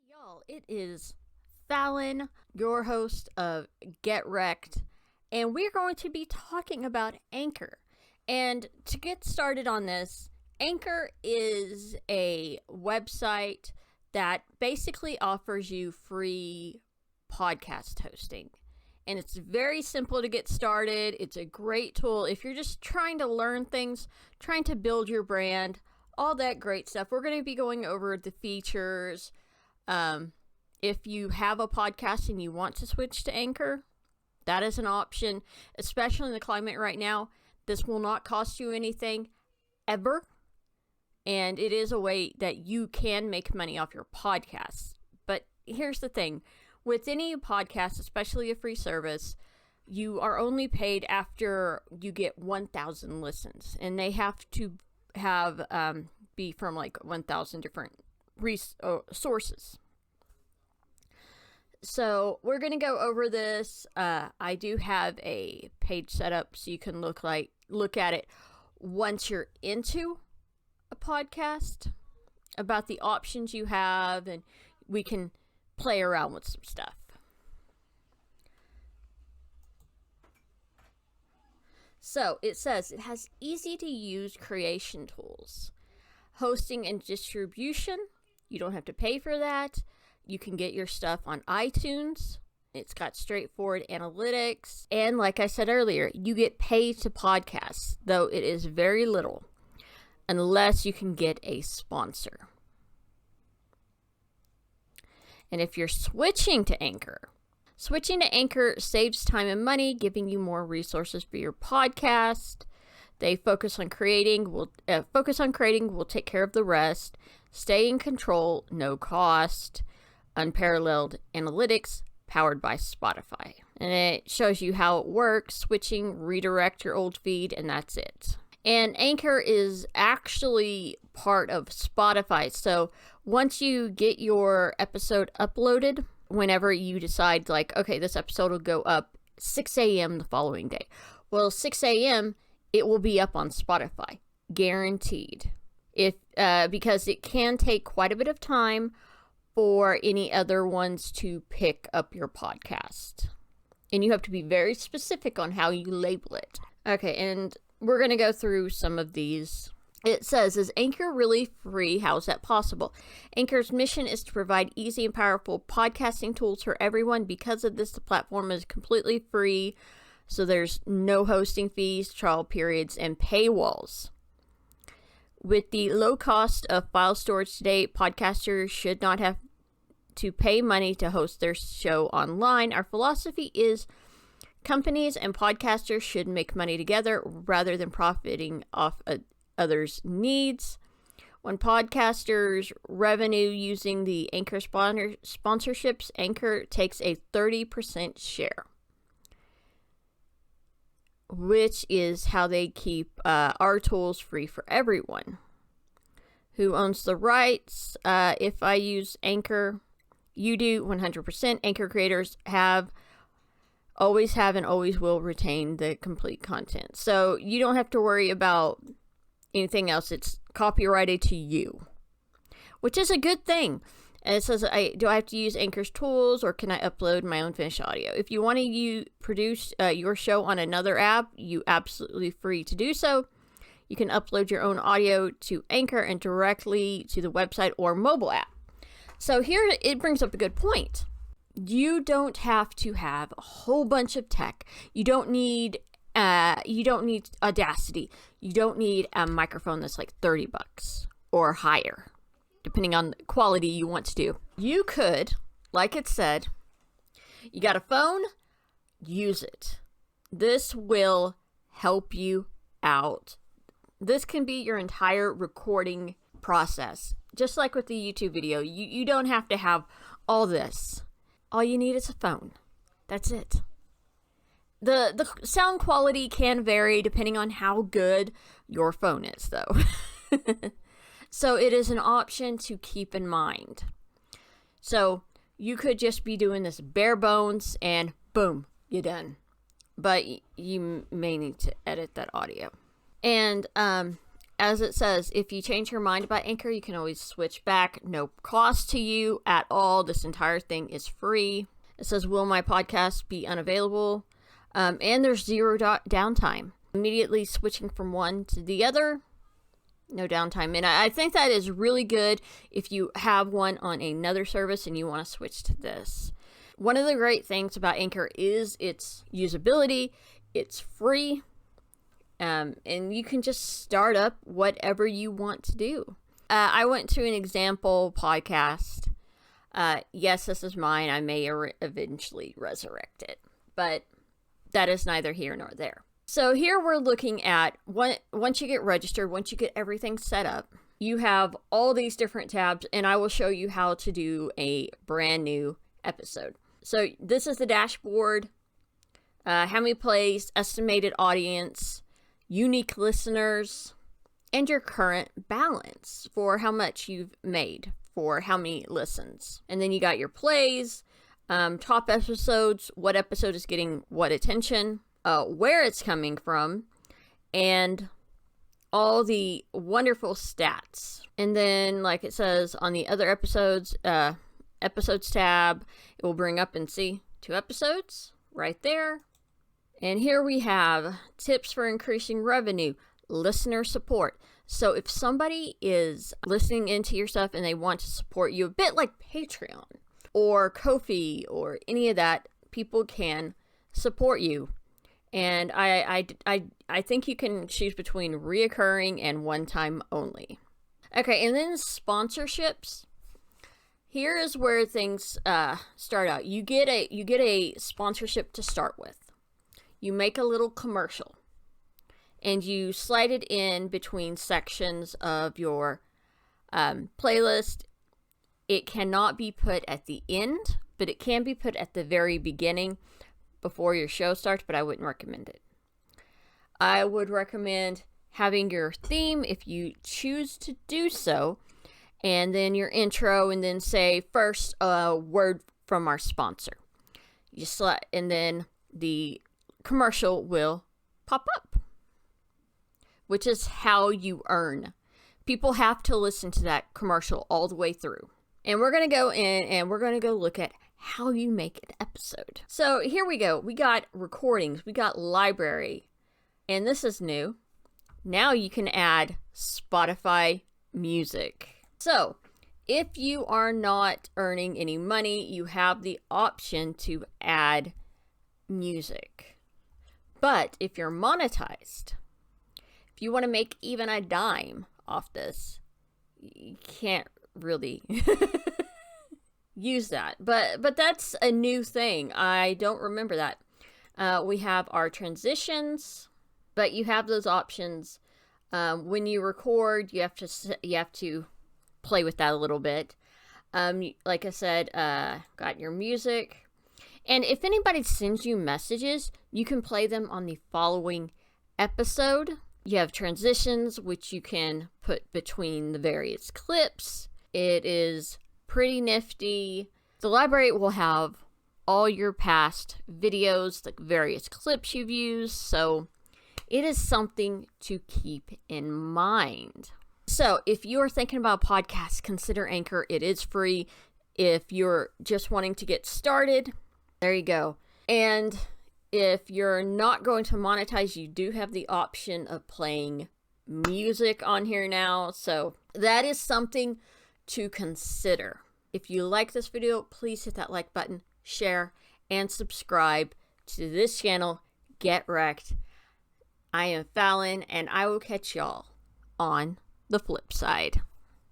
Y'all, it is Fallon, your host of Get Wrecked, and we're going to be talking about Anchor. And to get started on this, Anchor is a website that basically offers you free podcast hosting. And it's very simple to get started. It's a great tool if you're just trying to learn things, trying to build your brand, all that great stuff. We're going to be going over the features. If you have a podcast and you want to switch to Anchor, that is an option, especially in the climate right now. This will not cost you anything ever. And it is a way that you can make money off your podcasts. But here's the thing. With any podcast, especially a free service, you are only paid after you get 1,000 listens. And they have to be from like 1,000 different sources. So we're going to go over this. I do have a page set up so you can look at it once you're into a podcast, about the options you have, and we can play around with some stuff. So it says it has easy to use creation tools, hosting and distribution. You don't have to pay for that. You can get your stuff on iTunes. It's got straightforward analytics. And like I said earlier, you get paid to podcast, though it is very little, unless you can get a sponsor. And if you're switching to Anchor saves time and money, giving you more resources for your podcast. They focus on creating. Will take care of the rest. Stay in control, no cost. Unparalleled analytics, powered by Spotify. And it shows you how it works. Switching, redirect your old feed, and that's it. And Anchor is actually part of Spotify. So once you get your episode uploaded, whenever you decide, like, okay, this episode will go up 6 a.m. the following day. Well, 6 a.m., it will be up on Spotify. Guaranteed. Because it can take quite a bit of time for any other ones to pick up your podcast. And you have to be very specific on how you label it. Okay, and we're going to go through some of these. It says, is Anchor really free? How is that possible? Anchor's mission is to provide easy and powerful podcasting tools for everyone. Because of this, the platform is completely free. So there's no hosting fees, trial periods, and paywalls. With the low cost of file storage today, podcasters should not have to pay money to host their show online. Our philosophy is companies and podcasters should make money together rather than profiting off others' needs. When podcasters revenue using the Anchor sponsorships, Anchor takes a 30% share, which is how they keep our tools free for everyone. Who owns the rights? If I use Anchor, you do 100%. Anchor creators always have and always will retain the complete content. So you don't have to worry about anything else. It's copyrighted to you, which is a good thing. And it says, do I have to use Anchor's tools, or can I upload my own finished audio? If you want to produce your show on another app, you absolutely free to do so. You can upload your own audio to Anchor and directly to the website or mobile app. So here it brings up a good point. You don't have to have a whole bunch of tech. You don't need Audacity. You don't need a microphone that's like $30 or higher, depending on the quality you want to do. You could, like it said, you got a phone, use it. This will help you out. This can be your entire recording process. Just like with the YouTube video, you don't have to have all this. All you need is a phone. That's it. The sound quality can vary depending on how good your phone is, though. So it is an option to keep in mind. So you could just be doing this bare bones and boom, you're done. But you may need to edit that audio. And as it says, if you change your mind about Anchor, you can always switch back. No cost to you at all. This entire thing is free. It says, will my podcast be unavailable? And there's zero downtime. Immediately switching from one to the other. No downtime. And I think that is really good if you have one on another service and you want to switch to this. One of the great things about Anchor is its usability. It's free. And you can just start up whatever you want to do. I went to an example podcast. Yes, this is mine. I may eventually resurrect it. But that is neither here nor there. So here we're looking at, once you get registered, once you get everything set up, you have all these different tabs, and I will show you how to do a brand new episode. So this is the dashboard, how many plays, estimated audience, unique listeners, and your current balance for how much you've made for how many listens. And then you got your plays, top episodes, what episode is getting what attention, where it's coming from, and all the wonderful stats. And then, like it says on the other episodes, episodes tab, it will bring up and see 2 episodes right there. And here we have tips for increasing revenue, listener support. So if somebody is listening into your stuff and they want to support you, a bit like Patreon or Ko-fi or any of that, people can support you. And I think you can choose between reoccurring and one-time only. Okay, and then sponsorships. Here is where things start out. You get a sponsorship to start with. You make a little commercial, and you slide it in between sections of your playlist. It cannot be put at the end, but it can be put at the very beginning before your show starts, but I wouldn't recommend it. I would recommend having your theme if you choose to do so, and then your intro, and then say first a word from our sponsor. You select, and then the commercial will pop up, which is how you earn. People have to listen to that commercial all the way through. And we're going to go in and we're going to go look at how you make an episode. So here we go. We got recordings. We got library. And this is new. Now you can add Spotify music. So if you are not earning any money, you have the option to add music. But if you're monetized, if you want to make even a dime off this, you can't really use that. But that's a new thing. I don't remember that. We have our transitions, but you have those options. When you record, you have to play with that a little bit. Like I said, got your music. And if anybody sends you messages, you can play them on the following episode. You have transitions, which you can put between the various clips. It is pretty nifty. The library will have all your past videos, the various clips you've used. So it is something to keep in mind. So if you're thinking about podcasts, consider Anchor. It is free. If you're just wanting to get started, there you go. And if you're not going to monetize, you do have the option of playing music on here now. So that is something to consider. If you like this video, please hit that like button, share, and subscribe to this channel, Get Wrecked. I am Fallon, and I will catch y'all on the flip side.